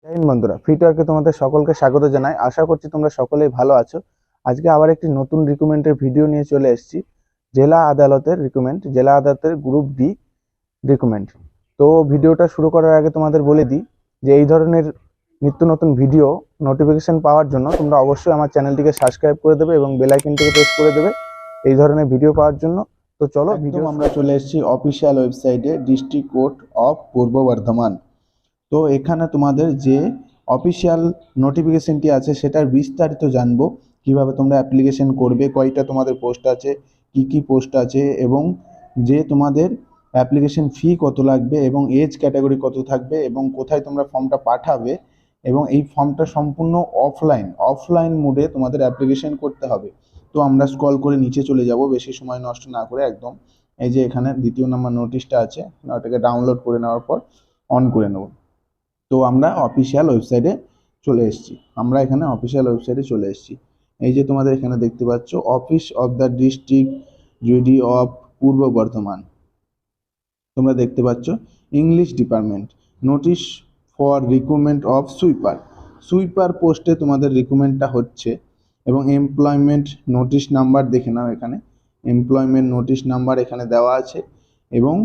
জয় হিন্দ বন্ধুরা, ফিটওয়ার্কে তোমাদের সকলকে স্বাগত জানাই। আশা করছি তোমরা সকলেই ভালো আছো। আজকে আবার একটি নতুন রিক্রুটমেন্টের ভিডিও নিয়ে চলে এসেছি। জেলা আদালতের গ্রুপ ডি রিক্রুটমেন্ট। তো ভিডিওটা শুরু করার আগে তোমাদের বলে দিই যে এই ধরনের নিত্য নতুন ভিডিও নোটিফিকেশন পাওয়ার জন্য তোমরা অবশ্যই আমার চ্যানেলটিকে সাবস্ক্রাইব করে দেবে এবং বেল আইকনটিকে প্রেস করে দেবে এই ধরনের ভিডিও পাওয়ার জন্য। তো চলো ভিডিও আমরা চলে এসেছি অফিসিয়াল ওয়েবসাইটে, ডিস্ট্রিক্ট কোর্ট অফ পূর্ব বর্ধমান। তো এখানে তোমাদের যে অফিসিয়াল নোটিফিকেশনটি আছে সেটার বিস্তারিত জানবো, কিভাবে তোমরা অ্যাপ্লিকেশন করবে, কয়টা তোমাদের পোস্ট আছে, কি কি পোস্ট আছে, এবং যে তোমাদের অ্যাপ্লিকেশন ফি কত লাগবে এবং এজ ক্যাটাগরি কত থাকবে এবং কোথায় তোমরা ফর্মটা পাঠাবে, এবং এই ফর্মটা সম্পূর্ণ অফলাইন মোডে তোমাদের অ্যাপ্লিকেশন করতে হবে। তো আমরা স্ক্রল করে নিচে চলে যাব বেশি সময় নষ্ট না করে। একদম এই যে এখানে দ্বিতীয় নাম্বার নোটিশটা আছে, ওটাকে ডাউনলোড করে নেওয়ার পর অন করে নেব। তো আমরা অফিসিয়াল ওয়েবসাইটে চলে এসেছি। এই যে তোমাদের এখানে দেখতে পাচ্ছ, office of the district জুডি of পূর্ব বর্ধমান। তোমরা দেখতে পাচ্ছ English department, notice for recruitment of sweeper পোস্টে তোমাদের রিক্রুটমেন্টটা হচ্ছে। এবং এমপ্লয়মেন্ট নোটিশ নাম্বার দেখে নাও, এখানে এমপ্লয়মেন্ট নোটিশ নাম্বার এখানে দেওয়া আছে এবং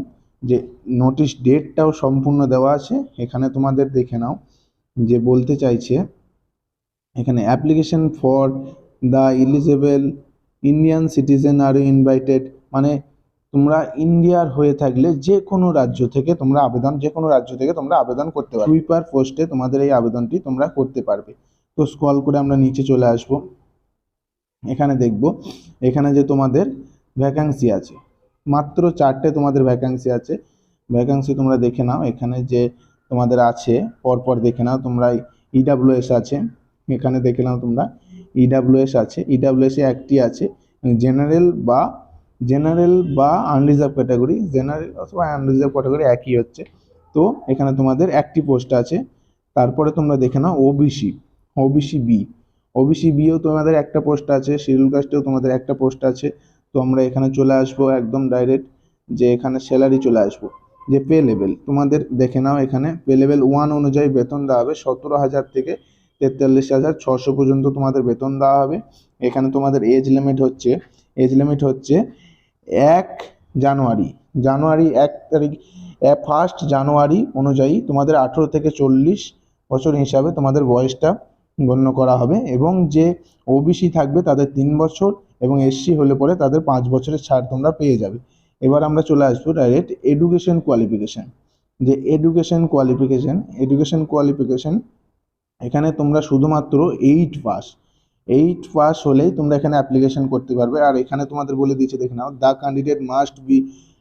যে নোটিশ ডেটটাও সম্পূর্ণ দেওয়া আছে। এখানে তোমাদের দেখে নাও যে বলতে চাইছে এখানে application for the eligible Indian citizen are invited, মানে তোমরা ইন্ডিয়ার হয়ে থাকলে যে কোনো রাজ্য থেকে তোমরা আবেদন করতে পারবে। সুইপার পোস্টে তোমাদের এই আবেদনটি তোমরা করতে পারবে। তো স্ক্রল করে আমরা নিচে চলে আসব। এখানে দেখব এখানে যে তোমাদের ভ্যাকান্সি আছে, মাত্র 4টে তোমাদের ভ্যাকান্সি আছে। ভ্যাকান্সি তোমরা দেখে নাও, এখানে যে তোমাদের আছে পরপর দেখে নাও। তোমরা ইডাব্লিউএস আছে, এখানে দেখে নাও তোমরা ইডাব্লিউএস আছে, ইডাব্লিউএসে একটি আছে। জেনারেল বা আনরিজার্ভ ক্যাটাগরি, জেনারেল অথবা আনরিজার্ভ ক্যাটাগরি একই হচ্ছে। তো এখানে তোমাদের একটি পোস্ট আছে। তারপরে তোমরা দেখে নাও ওবিসি বিও তোমাদের একটা পোস্ট আছে, শিডিউল কাস্টেও তোমাদের একটা পোস্ট আছে। তো আমরা এখানে চলে আসবো একদম ডাইরেক্ট, যে এখানে স্যালারি চলে আসবো, যে পে লেভেল তোমাদের দেখে নাও। এখানে পে লেভেল 1 অনুযায়ী বেতন দেওয়া হবে 17,000 থেকে 43,600 পর্যন্ত তোমাদের বেতন দেওয়া হবে। এখানে তোমাদের এজ লিমিট হচ্ছে 1 জানুয়ারি 1 তারিখ, 1 জানুয়ারি অনুযায়ী তোমাদের 18 থেকে 40 বছর হিসাবে তোমাদের বয়সটা গণ্য করা হবে। এবং যে ওবিসি থাকবে তাদের 3 বছর এবং এসসি হলে পরে তাদের 5 বছরের ছাড় তোমরা পেয়ে যাবে। এবার আমরা চলে আসবো ডাইরেক্ট এডুকেশন কোয়ালিফিকেশান। যে এডুকেশন কোয়ালিফিকেশান এখানে তোমরা শুধুমাত্র 8 পাস হলেই তোমরা এখানে অ্যাপ্লিকেশন করতে পারবে। আর এখানে তোমাদের বলে দিয়েছে, দেখে নাও, the candidate must be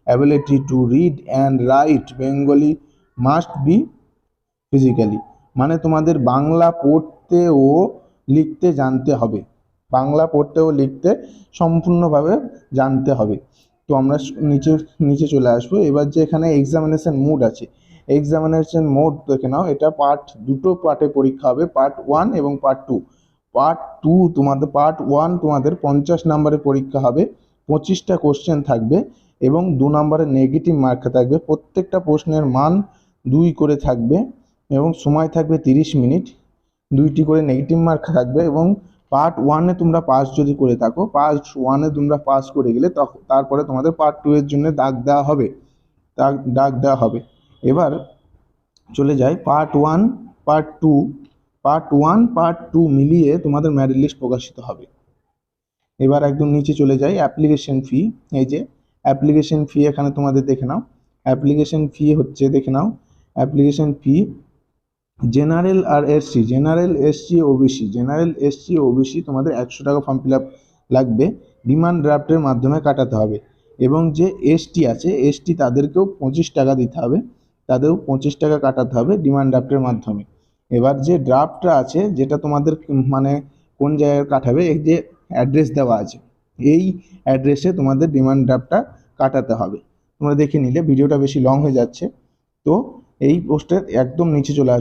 ability to read and write Bengali must be physically, মানে তোমাদের বাংলা পড়তে ও লিখতে সম্পূর্ণভাবে জানতে হবে। তো আমরা নিচে চলে আসবো। এবার যে এখানে এক্সামিনেশন মোড আছে, এক্সামিনেশন মোড দেখে নাও। এটা দুটো পার্টে পরীক্ষা হবে, পার্ট 1 এবং পার্ট 2। পার্ট 1 তোমাদের 50 নম্বরের পরীক্ষা হবে, 25টা কোশ্চেন থাকবে এবং 2 নম্বরের নেগেটিভ মার্ক থাকবে। প্রত্যেকটা প্রশ্নের মান 2 করে থাকবে এবং সময় থাকবে 30 মিনিট। 2টি করে নেগেটিভ মার্ক থাকবে। এবং পার্ট 1-এ তোমরা পাস যদি করে থাকো, পার্ট 1-এ তোমরা পাস করে গেলে তারপরে তোমাদের পার্ট 2 এর জন্য ডাক দেওয়া হবে। এবার চলে যাই পার্ট 1 পার্ট 2 মিলিয়ে তোমাদের মেরিট লিস্ট প্রকাশিত হবে। এবার একদম নিচে চলে যাই, অ্যাপ্লিকেশন ফি। এই যে অ্যাপ্লিকেশন ফি এখানে তোমাদের দেখে নাও। অ্যাপ্লিকেশন ফি হচ্ছে, দেখে নাও, application fee general SC OBC তোমাদের 100 টাকা ফর্ম ফিল আপ লাগবে, ডিমান্ড ড্রাফটের মাধ্যমে কাটাতে হবে। এবং যে এসটি আছে, এসটি তাদেরকেও 25 টাকা দিতে হবে, তাদেরও 25 টাকা কাটাতে হবে ডিমান্ড ড্রাফটের মাধ্যমে। এবার যে ড্রাফটটা আছে, যেটা তোমাদের মানে কোন জায়গায় কাটাবে, এই যে অ্যাড্রেস দেওয়া আছে, এই অ্যাড্রেসে তোমাদের ডিমান্ড ড্রাফটটা কাটাতে হবে। তোমরা দেখে নিলে, ভিডিওটা বেশি লং হয়ে যাচ্ছে। তো এই পোস্টের একদম নিচে চলে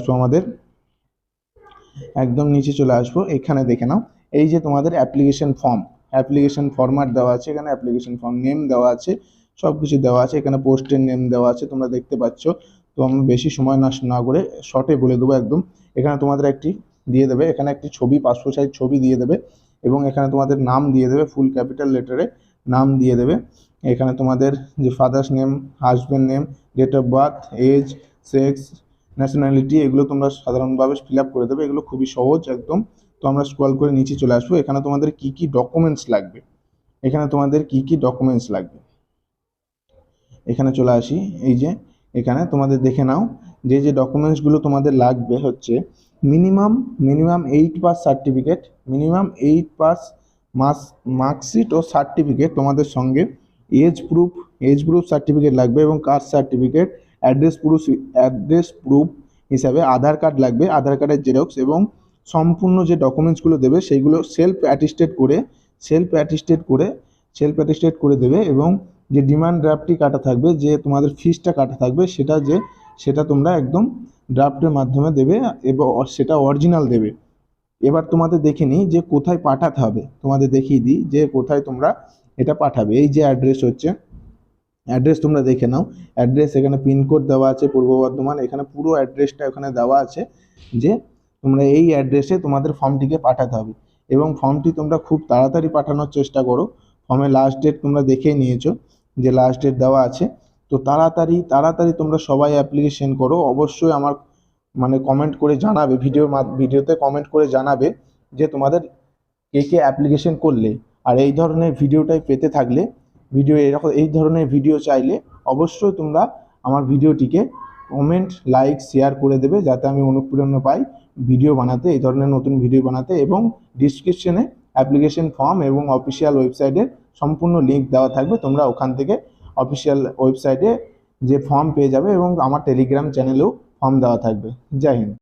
আসবো, এখানে দেখে নাও। এই যে তোমাদের অ্যাপ্লিকেশন ফরম্যাট দেওয়া আছে, এখানে অ্যাপ্লিকেশন ফর্ম নেম দেওয়া আছে, সব কিছু দেওয়া আছে। এখানে পোস্টের নেম দেওয়া আছে, তোমরা দেখতে পাচ্ছ। তো আমি বেশি সময় নষ্ট না করে শর্টে বলে দেবো একদম। এখানে তোমাদের একটি দিয়ে দেবে, এখানে একটি ছবি, পাসপোর্ট সাইজ ছবি দিয়ে দেবে, এবং এখানে তোমাদের নাম দিয়ে দেবে, ফুল ক্যাপিটাল লেটারে নাম দিয়ে দেবে। এখানে তোমাদের যে father's name, husband name, date of birth, age, sex, nationality, এগুলো তোমরা সাধারণভাবে ফিল আপ করে দেবে। এগুলো খুবই সহজ একদম। তো আমরা স্ক্রল করে নিচে চলে আসবো। এখানে তোমাদের কি কি ডকুমেন্টস লাগবে, এখানে তোমাদের কি কি ডকুমেন্টস লাগবে এখানে চলে আসি। এই যে এখানে তোমাদের দেখে নাও যে যে ডকুমেন্টসগুলো তোমাদের লাগবে হচ্ছে minimum 8 pass certificate, minimum 8 pass marksheet ও সার্টিফিকেট তোমাদের সঙ্গে, এজ প্রুফ সার্টিফিকেট লাগবে, এবং কাস্ট সার্টিফিকেট, অ্যাড্রেস প্রুফ হিসাবে আধার কার্ড লাগবে, আধার কার্ডের জেরক্স, এবং সম্পূর্ণ যে ডকুমেন্টসগুলো দেবে সেইগুলো সেলফ অ্যাটেস্টেড করে দেবে। এবং যে ডিমান্ড ড্রাফটটি কাটা থাকবে, যে তোমাদের ফিসটা কাটা থাকবে, সেটা তোমরা একদম ড্রাফটের মাধ্যমে দেবে এবং সেটা অরিজিনাল দেবে। এবার তোমাদের দেখে নিই যে কোথায় পাঠাতে হবে, তোমাদের দেখিয়ে দিই যে কোথায় তোমরা এটা পাঠাবে। এই যে অ্যাড্রেস তোমরা দেখে নাও, অ্যাড্রেস এখানে পিনকোড দেওয়া আছে পূর্ব বর্ধমান, এখানে পুরো অ্যাড্রেসটা এখানে দেওয়া আছে যে তোমরা এই অ্যাড্রেসে তোমাদের ফর্মটিকে পাঠাতে হবে। এবং ফর্মটি তোমরা খুব তাড়াতাড়ি পাঠানোর চেষ্টা করো। ফর্মের লাস্ট ডেট তোমরা দেখেই নিয়েছো যে লাস্ট ডেট দেওয়া আছে। তো তাড়াতাড়ি তোমরা সবাই অ্যাপ্লিকেশন করো। অবশ্যই আমার কমেন্ট করে জানাবে, ভিডিওতে কমেন্ট করে জানাবে যে তোমাদের কে কে অ্যাপ্লিকেশন করলে। আর এই ধরনের ভিডিওটাই পেতে থাকলে, এই ধরনের ভিডিও চাইলে অবশ্যই তোমরা আমার ভিডিওটিকে কমেন্ট, লাইক, শেয়ার করে দেবে, যাতে আমি অনুপ্রেরণা পাই ভিডিও বানাতে, এই ধরনের নতুন ভিডিও বানাতে। এবং ডিসক্রিপশনে অ্যাপ্লিকেশন ফর্ম এবং অফিসিয়াল ওয়েবসাইটের সম্পূর্ণ লিঙ্ক দেওয়া থাকবে, তোমরা ওখান থেকে অফিসিয়াল ওয়েবসাইটে যে ফর্ম পেয়ে যাবে, এবং আমার টেলিগ্রাম চ্যানেলেও ফর্ম দেওয়া থাকবে। জয় হিন্দ।